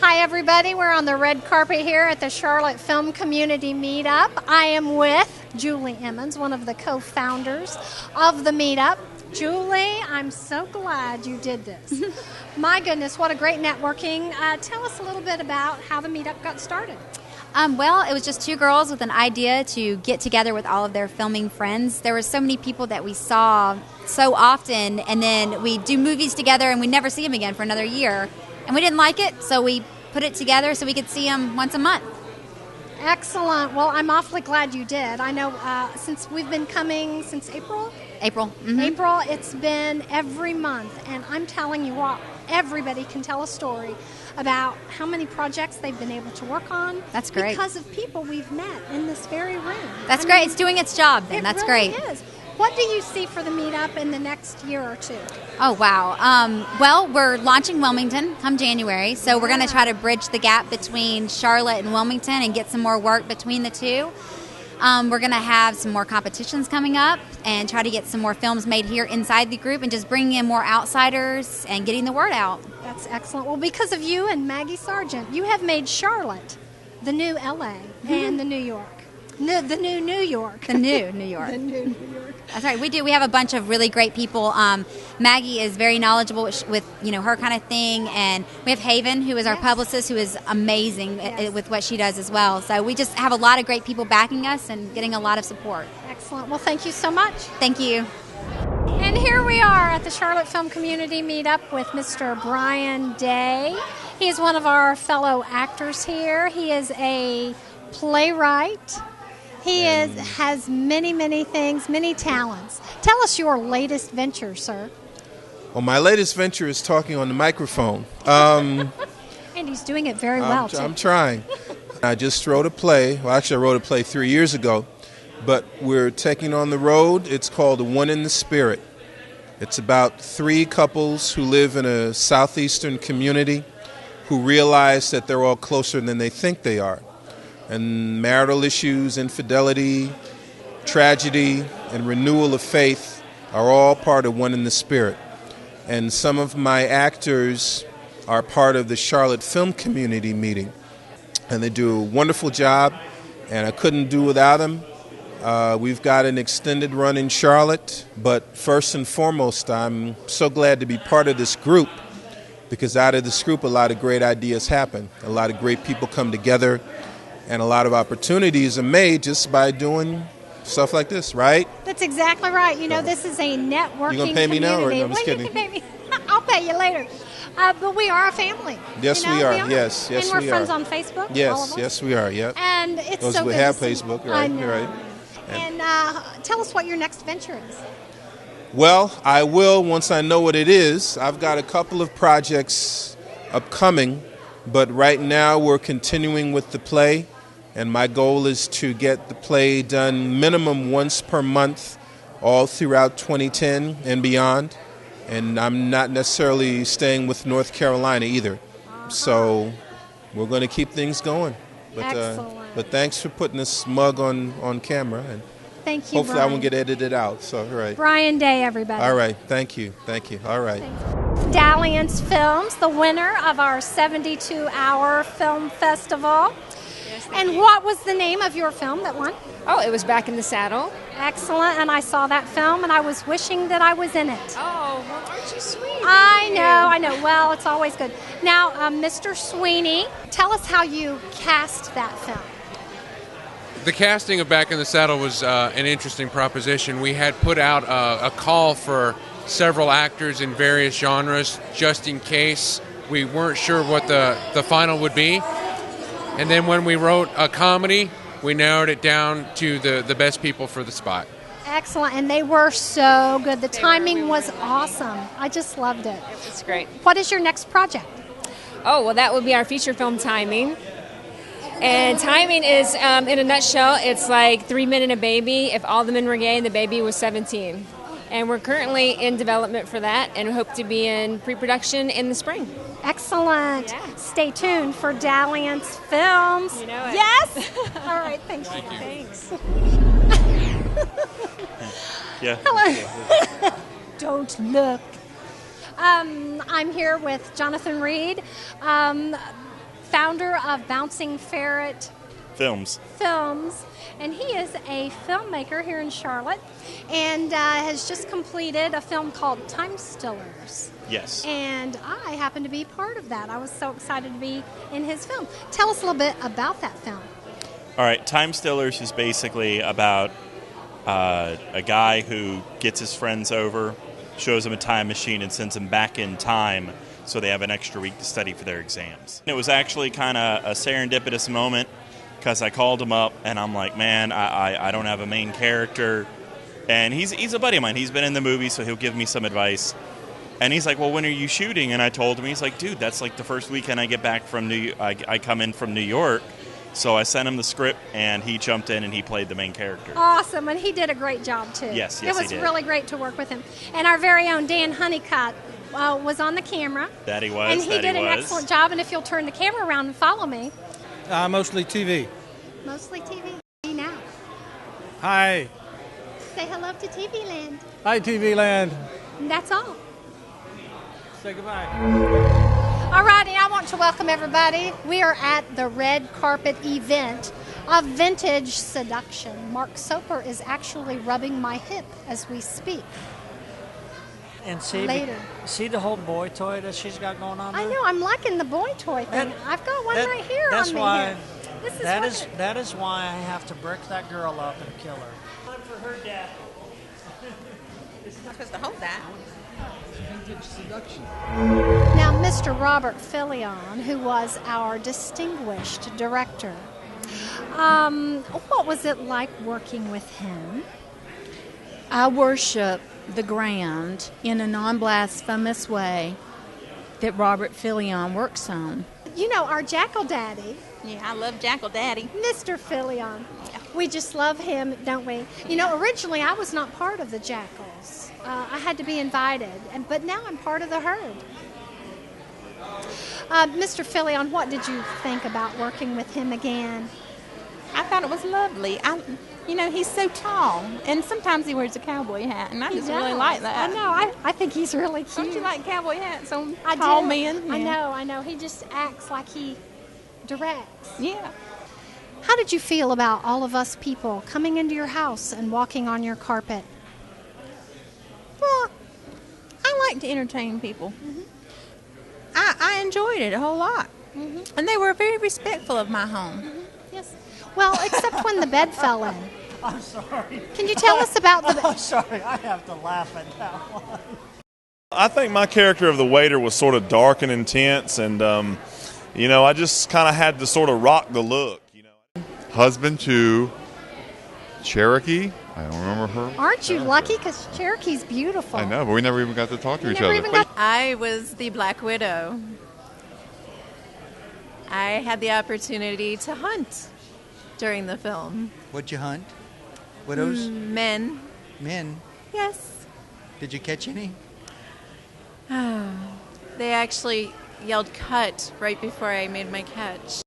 Hi, everybody. We're on the red carpet here at the Charlotte Film Community Meetup. I am with Juli Emmons, one of the co-founders of the meetup. Julie, I'm so glad you did this. My goodness, what a great networking. Tell us a little bit about how the meetup got started. Well, it was just two girls with an idea to get together with all of their filming friends. There were so many people that we saw so often, and then we do movies together and we never see them again for another year. And we didn't like it, so we put it together so we could see them once a month. Excellent. Well, I'm awfully glad you did. I know since we've been coming since April. Mm-hmm. April, it's been every month, and I'm telling you what, everybody can tell a story about how many projects they've been able to work on. That's great. Because of people we've met in this very room. That's great. It's doing its job then. That's really great. Is. What do you see for the meetup in the next year or two? Oh, wow. Well, we're launching Wilmington come January, so we're going to try to bridge the gap between Charlotte and Wilmington and get some more work between the two. We're going to have some more competitions coming up and try to get some more films made here inside the group and just bringing in more outsiders and getting the word out. That's excellent. Well, because of you and Maggie Sargent, you have made Charlotte the new LA and the New York. The new New York. The new New York. The new New York. That's right. We do. We have a bunch of really great people. Maggie is very knowledgeable with her kind of thing, and we have Haven, who is our publicist, who is amazing with what she does as well. So we just have a lot of great people backing us and getting a lot of support. Excellent. Well, thank you so much. Thank you. And here we are at the Charlotte Film Community Meetup with Mr. Brian Daye. He is one of our fellow actors here. He is a playwright. He has many, many things, many talents. Tell us your latest venture, sir. Well, my latest venture is talking on the microphone. And he's doing it very well, too. I'm trying. I just wrote a play. Well, actually, I wrote a play 3 years ago. But we're taking on the road. It's called One in the Spirit. It's about 3 couples who live in a southeastern community who realize that they're all closer than they think they are. And marital issues, infidelity, tragedy, and renewal of faith are all part of One in the Spirit. And some of my actors are part of the Charlotte Film Community meeting. And they do a wonderful job, and I couldn't do without them. We've got an extended run in Charlotte, but first and foremost, I'm so glad to be part of this group, because out of this group, a lot of great ideas happen. A lot of great people come together. And a lot of opportunities are made just by doing stuff like this, right? That's exactly right. You know, this is a networking You gonna pay me now, or no, I'm just kidding? You can pay me. I'll pay you later. But we are a family. Yes, we are. Yes, and we're friends on Facebook. Yes, all of us. yes, we are. Yep. And it's those so who good have to see Facebook, you. right? I know. Right. And tell us what your next venture is. Well, I will once I know what it is. I've got a couple of projects upcoming, but right now we're continuing with the play. And my goal is to get the play done minimum once per month all throughout 2010 and beyond. And I'm not necessarily staying with North Carolina either. So we're going to keep things going. But, excellent. But thanks for putting this mug on camera. And thank you, hopefully Brian. I won't get edited out. So, all right. Brian Daye, everybody. All right. Thank you. Thank you. All right. Dalliance Films, the winner of our 72-hour film festival. And what was the name of your film that won? Oh, it was Back in the Saddle. Excellent, and I saw that film, and I was wishing that I was in it. Oh, well, aren't you sweet? I know. Well, it's always good. Now, Mr. Sweeney, tell us how you cast that film. The casting of Back in the Saddle was an interesting proposition. We had put out a call for several actors in various genres, just in case we weren't sure what the final would be. And then when we wrote a comedy, we narrowed it down to the best people for the spot. Excellent, and they were so good. The timing was awesome. I just loved it. It was great. What is your next project? Oh, well, that would be our feature film, Timing. And Timing is, in a nutshell, it's like 3 men and a baby. If all the men were gay, the baby was 17. And we're currently in development for that and hope to be in pre-production in the spring. Excellent. Yeah. Stay tuned for Dalliance Films. You know it. Yes? All right, thanks. Thank you. Thanks. Yeah. Hello. Don't look. I'm here with Jonathan Reed. founder of Bouncing Ferret Films. And he is a filmmaker here in Charlotte, and has just completed a film called Time Stillers. Yes. And I happen to be part of that. I was so excited to be in his film. Tell us a little bit about that film. All right, Time Stillers is basically about a guy who gets his friends over, shows them a time machine, and sends them back in time so they have an extra week to study for their exams. It was actually kind of a serendipitous moment, because I called him up and I'm like, man, I don't have a main character. And he's a buddy of mine. He's been in the movie, so he'll give me some advice. And he's like, well, when are you shooting? And I told him, he's like, dude, that's like the first weekend I get back from I come in from New York. So I sent him the script, and he jumped in and he played the main character. Awesome, and he did a great job too. Yes, it was he did. Really great to work with him. And our very own Dan Honeycutt was on the camera. That he was. And he did an excellent job. And if you'll turn the camera around and follow me. Mostly TV. Mostly TV now. Hi. Say hello to TV Land. Hi, TV Land. And that's all. Say goodbye. All righty, I want to welcome everybody. We are at the red carpet event of Vintage Seduction. Mark Soper is actually rubbing my hip as we speak. And see, Later. See the whole boy toy that she's got going on there? I know, I'm liking the boy toy thing. I've got one right here that's on me why, here. That is why I have to brick that girl up and kill her. Time for her dad. Not supposed to hold that. Vintage Seduction. Now, Mr. Robert Fillion, who was our distinguished director, what was it like working with him? I worship the ground in a non-blasphemous way that Robert Fillion works on. You know, our Jackal Daddy. Yeah, I love Jackal Daddy. Mr. Fillion. We just love him, don't we? You know, originally I was not part of the Jackals. I had to be invited, but now I'm part of the herd. Mr. Fillion, what did you think about working with him again? I thought it was lovely. He's so tall, and sometimes he wears a cowboy hat, and I just really like that. I know. I think he's really cute. Don't you like cowboy hats on I tall do. men? Yeah. I know. He just acts like he directs. Yeah. How did you feel about all of us people coming into your house and walking on your carpet? Well, I like to entertain people. Mm-hmm. I enjoyed it a whole lot. Mm-hmm. And they were very respectful of my home. Mm-hmm. Yes. Well, except when the bed fell in. I'm sorry. Can you tell us about the... I'm sorry, I have to laugh at that one. I think my character of the waiter was sort of dark and intense, and, I just kind of had to sort of rock the look. Husband to Cherokee. I don't remember her. Aren't you lucky? Because Cherokee's beautiful. I know, but we never even got to talk to each other. I was the Black Widow. I had the opportunity to hunt during the film. What'd you hunt? Widows? Men. Men? Yes. Did you catch any? They actually yelled cut right before I made my catch.